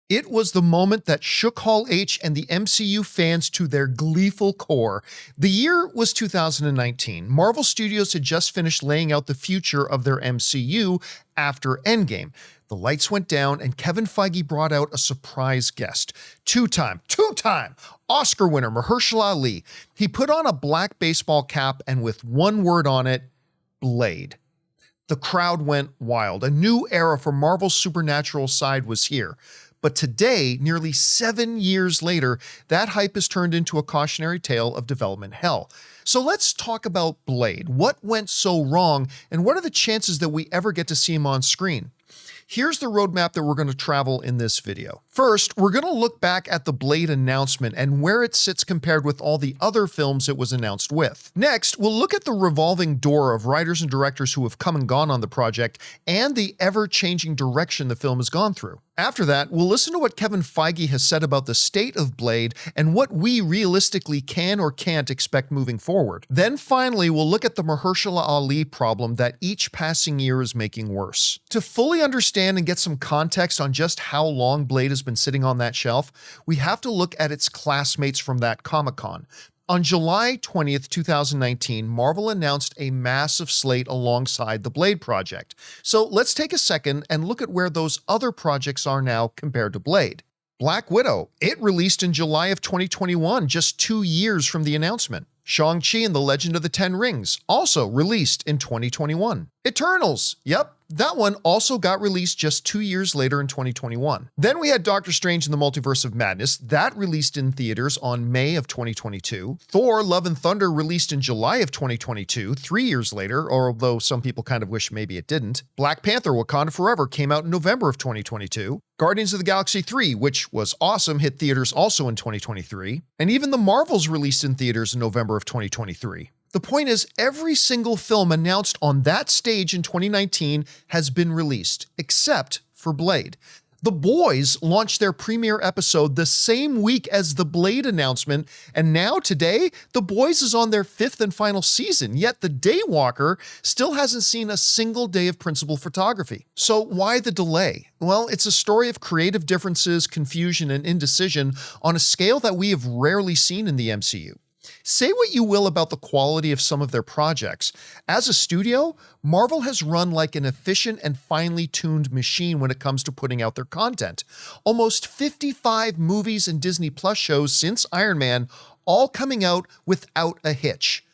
It was the moment that shook Hall H and the MCU fans to their gleeful core. The year was 2019. Marvel Studios had just finished laying out the future of their MCU after Endgame. The lights went down and Kevin Feige brought out a surprise guest. Two-time Oscar winner Mahershala Ali. He put on a black baseball cap and with one word on it, Blade. The crowd went wild. A new era for Marvel's supernatural side was here. But today, nearly 7 years later, that hype has turned into a cautionary tale of development hell. So let's talk about Blade. What went so wrong, and what are the chances that we ever get to see him on screen? Here's the roadmap that we're going to travel in this video. First, we're going to look back at the Blade announcement and where it sits compared with all the other films it was announced with. Next, we'll look at the revolving door of writers and directors who have come and gone on the project and the ever-changing direction the film has gone through. After that, we'll listen to what Kevin Feige has said about the state of Blade and what we realistically can or can't expect moving forward. Then finally, we'll look at the Mahershala Ali problem that each passing year is making worse. To fully understand and get some context on just how long Blade has been sitting on that shelf, we have to look at its classmates from that Comic-Con. On July 20th, 2019, Marvel announced a massive slate alongside the Blade project. So let's take a second and look at where those other projects are now compared to Blade. Black Widow, it released in July of 2021, just 2 years from the announcement. Shang-Chi and the Legend of the Ten Rings, also released in 2021. Eternals, yep, that one also got released just 2 years later in 2021. Then we had Doctor Strange in the Multiverse of Madness, that released in theaters on May of 2022. Thor: Love and Thunder released in July of 2022, 3 years later, although some people kind of wish maybe it didn't. Black Panther: Wakanda Forever came out in November of 2022. Guardians of the Galaxy 3, which was awesome, hit theaters also in 2023. And even The Marvels released in theaters in November of 2023. The point is, every single film announced on that stage in 2019 has been released, except for Blade. The Boys launched their premiere episode the same week as the Blade announcement, and now today, The Boys is on their 5th and final season, yet the Daywalker still hasn't seen a single day of principal photography. So why the delay? Well, it's a story of creative differences, confusion, and indecision on a scale that we have rarely seen in the MCU. Say what you will about the quality of some of their projects. As a studio, Marvel has run like an efficient and finely tuned machine when it comes to putting out their content. Almost 55 movies and Disney Plus shows since Iron Man, all coming out without a hitch.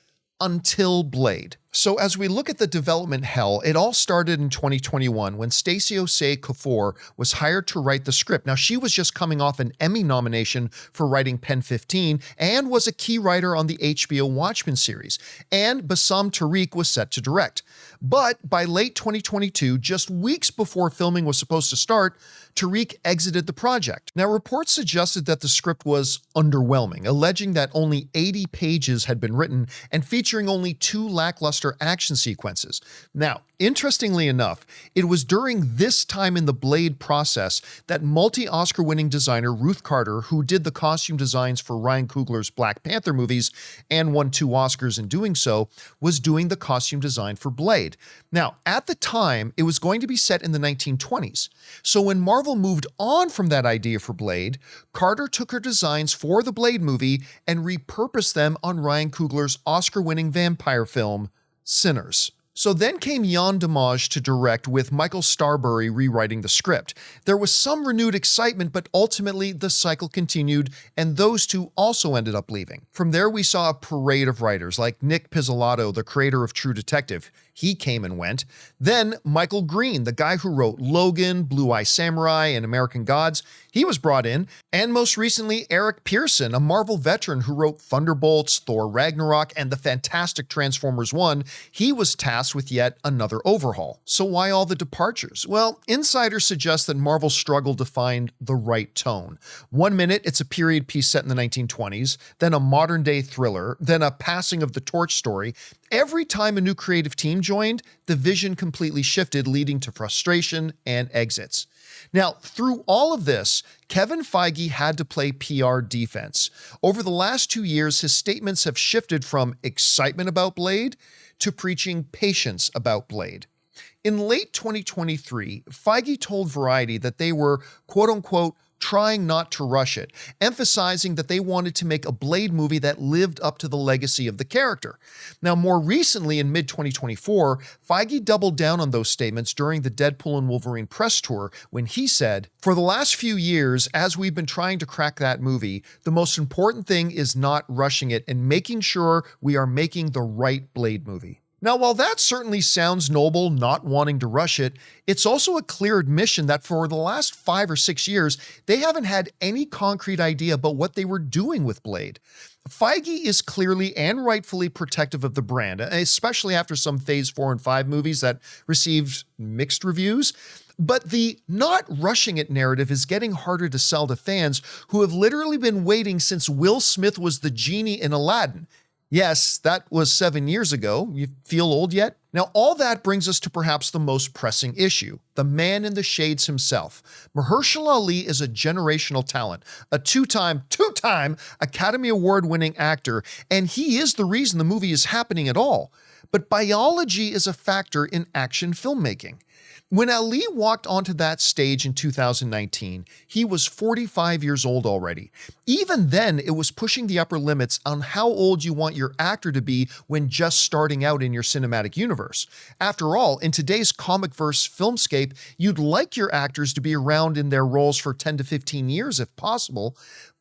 Until Blade. So as we look at the development hell, it all started in 2021 when Stacey Osei Kuffour was hired to write the script. Now, she was just coming off an Emmy nomination for writing Pen 15 and was a key writer on the HBO Watchmen series. And Bassam Tariq was set to direct. But by late 2022, just weeks before filming was supposed to start, Tariq exited the project. Now, reports suggested that the script was underwhelming, alleging that only 80 pages had been written and featuring only 2 lackluster action sequences. Now, interestingly enough, it was during this time in the Blade process that multi-Oscar winning designer Ruth Carter, who did the costume designs for Ryan Coogler's Black Panther movies and won 2 Oscars in doing so, was doing the costume design for Blade. Now, at the time, it was going to be set in the 1920s. So when Marvel moved on from that idea for Blade, Carter took her designs for the Blade movie and repurposed them on Ryan Coogler's Oscar-winning vampire film, Sinners. So then came Yann Demange to direct, with Michael Starbury rewriting the script. There was some renewed excitement, but ultimately the cycle continued, and those two also ended up leaving. From there, we saw a parade of writers like Nick Pizzolatto, the creator of True Detective. He came and went. Then Michael Green, the guy who wrote Logan, Blue Eye Samurai, and American Gods, he was brought in. And most recently, Eric Pearson, a Marvel veteran who wrote Thunderbolts, Thor Ragnarok, and the fantastic Transformers 1, he was tasked with yet another overhaul. So why all the departures? Well, insiders suggest that Marvel struggled to find the right tone. 1 minute, it's a period piece set in the 1920s, then a modern-day thriller, then a passing of the torch story. Every time a new creative team joined, the vision completely shifted, leading to frustration and exits. Now, through all of this, Kevin Feige had to play PR defense. Over the last 2 years, his statements have shifted from excitement about Blade to preaching patience about Blade. In late 2023, Feige told Variety that they were, quote-unquote, trying not to rush it, emphasizing that they wanted to make a Blade movie that lived up to the legacy of the character. Now, more recently in mid-2024, Feige doubled down on those statements during the Deadpool and Wolverine press tour when he said, "For the last few years, as we've been trying to crack that movie, the most important thing is not rushing it and making sure we are making the right Blade movie." Now, while that certainly sounds noble, not wanting to rush it, it's also a clear admission that for the last 5 or 6 years, they haven't had any concrete idea about what they were doing with Blade. Feige is clearly and rightfully protective of the brand, especially after some Phase 4 and 5 movies that received mixed reviews. But the not rushing it narrative is getting harder to sell to fans who have literally been waiting since Will Smith was the genie in Aladdin. Yes, that was 7 years ago. You feel old yet? Now, all that brings us to perhaps the most pressing issue, the man in the shades himself. Mahershala Ali is a generational talent, a two-time Academy Award-winning actor, and he is the reason the movie is happening at all. But biology is a factor in action filmmaking. When Ali walked onto that stage in 2019, he was 45 years old already. Even then, it was pushing the upper limits on how old you want your actor to be when just starting out in your cinematic universe. After all, in today's comic-verse filmscape, you'd like your actors to be around in their roles for 10 to 15 years if possible,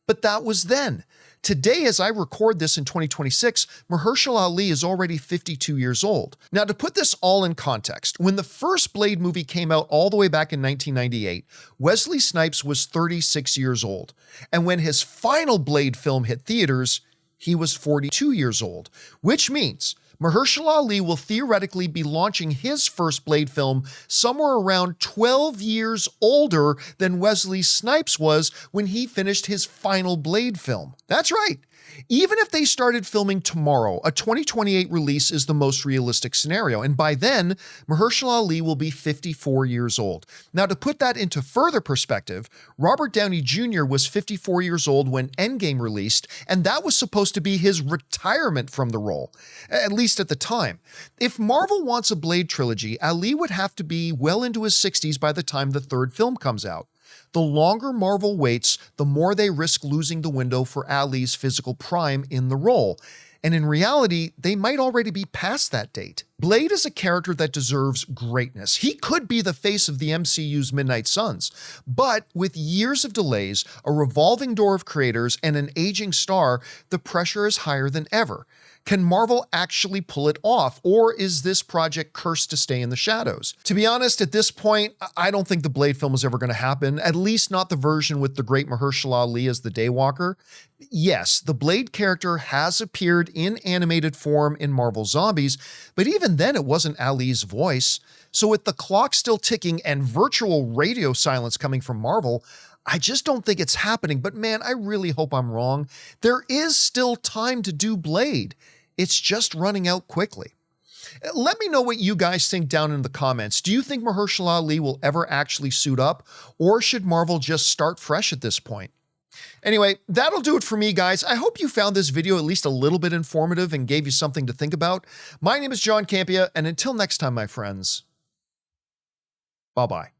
but that was then. Today, as I record this in 2026, Mahershala Ali is already 52 years old. Now, to put this all in context, when the first Blade movie came out all the way back in 1998, Wesley Snipes was 36 years old. And when his final Blade film hit theaters, he was 42 years old, which means Mahershala Ali will theoretically be launching his first Blade film somewhere around 12 years older than Wesley Snipes was when he finished his final Blade film. That's right. Even if they started filming tomorrow, a 2028 release is the most realistic scenario, and by then, Mahershala Ali will be 54 years old. Now, to put that into further perspective, Robert Downey Jr. was 54 years old when Endgame released, and that was supposed to be his retirement from the role, at least at the time. If Marvel wants a Blade trilogy, Ali would have to be well into his 60s by the time the third film comes out. The longer Marvel waits, the more they risk losing the window for Ali's physical prime in the role. And in reality, they might already be past that date. Blade is a character that deserves greatness. He could be the face of the MCU's Midnight Suns. But with years of delays, a revolving door of creators, and an aging star, the pressure is higher than ever. Can Marvel actually pull it off, or is this project cursed to stay in the shadows? To be honest, at this point, I don't think the Blade film is ever going to happen, at least not the version with the great Mahershala Ali as the Daywalker. Yes, the Blade character has appeared in animated form in Marvel Zombies, but even then it wasn't Ali's voice. So with the clock still ticking and virtual radio silence coming from Marvel, I just don't think it's happening, but man, I really hope I'm wrong. There is still time to do Blade. It's just running out quickly. Let me know what you guys think down in the comments. Do you think Mahershala Ali will ever actually suit up, or should Marvel just start fresh at this point? Anyway, that'll do it for me, guys. I hope you found this video at least a little bit informative and gave you something to think about. My name is John Campea, and until next time, my friends, bye-bye.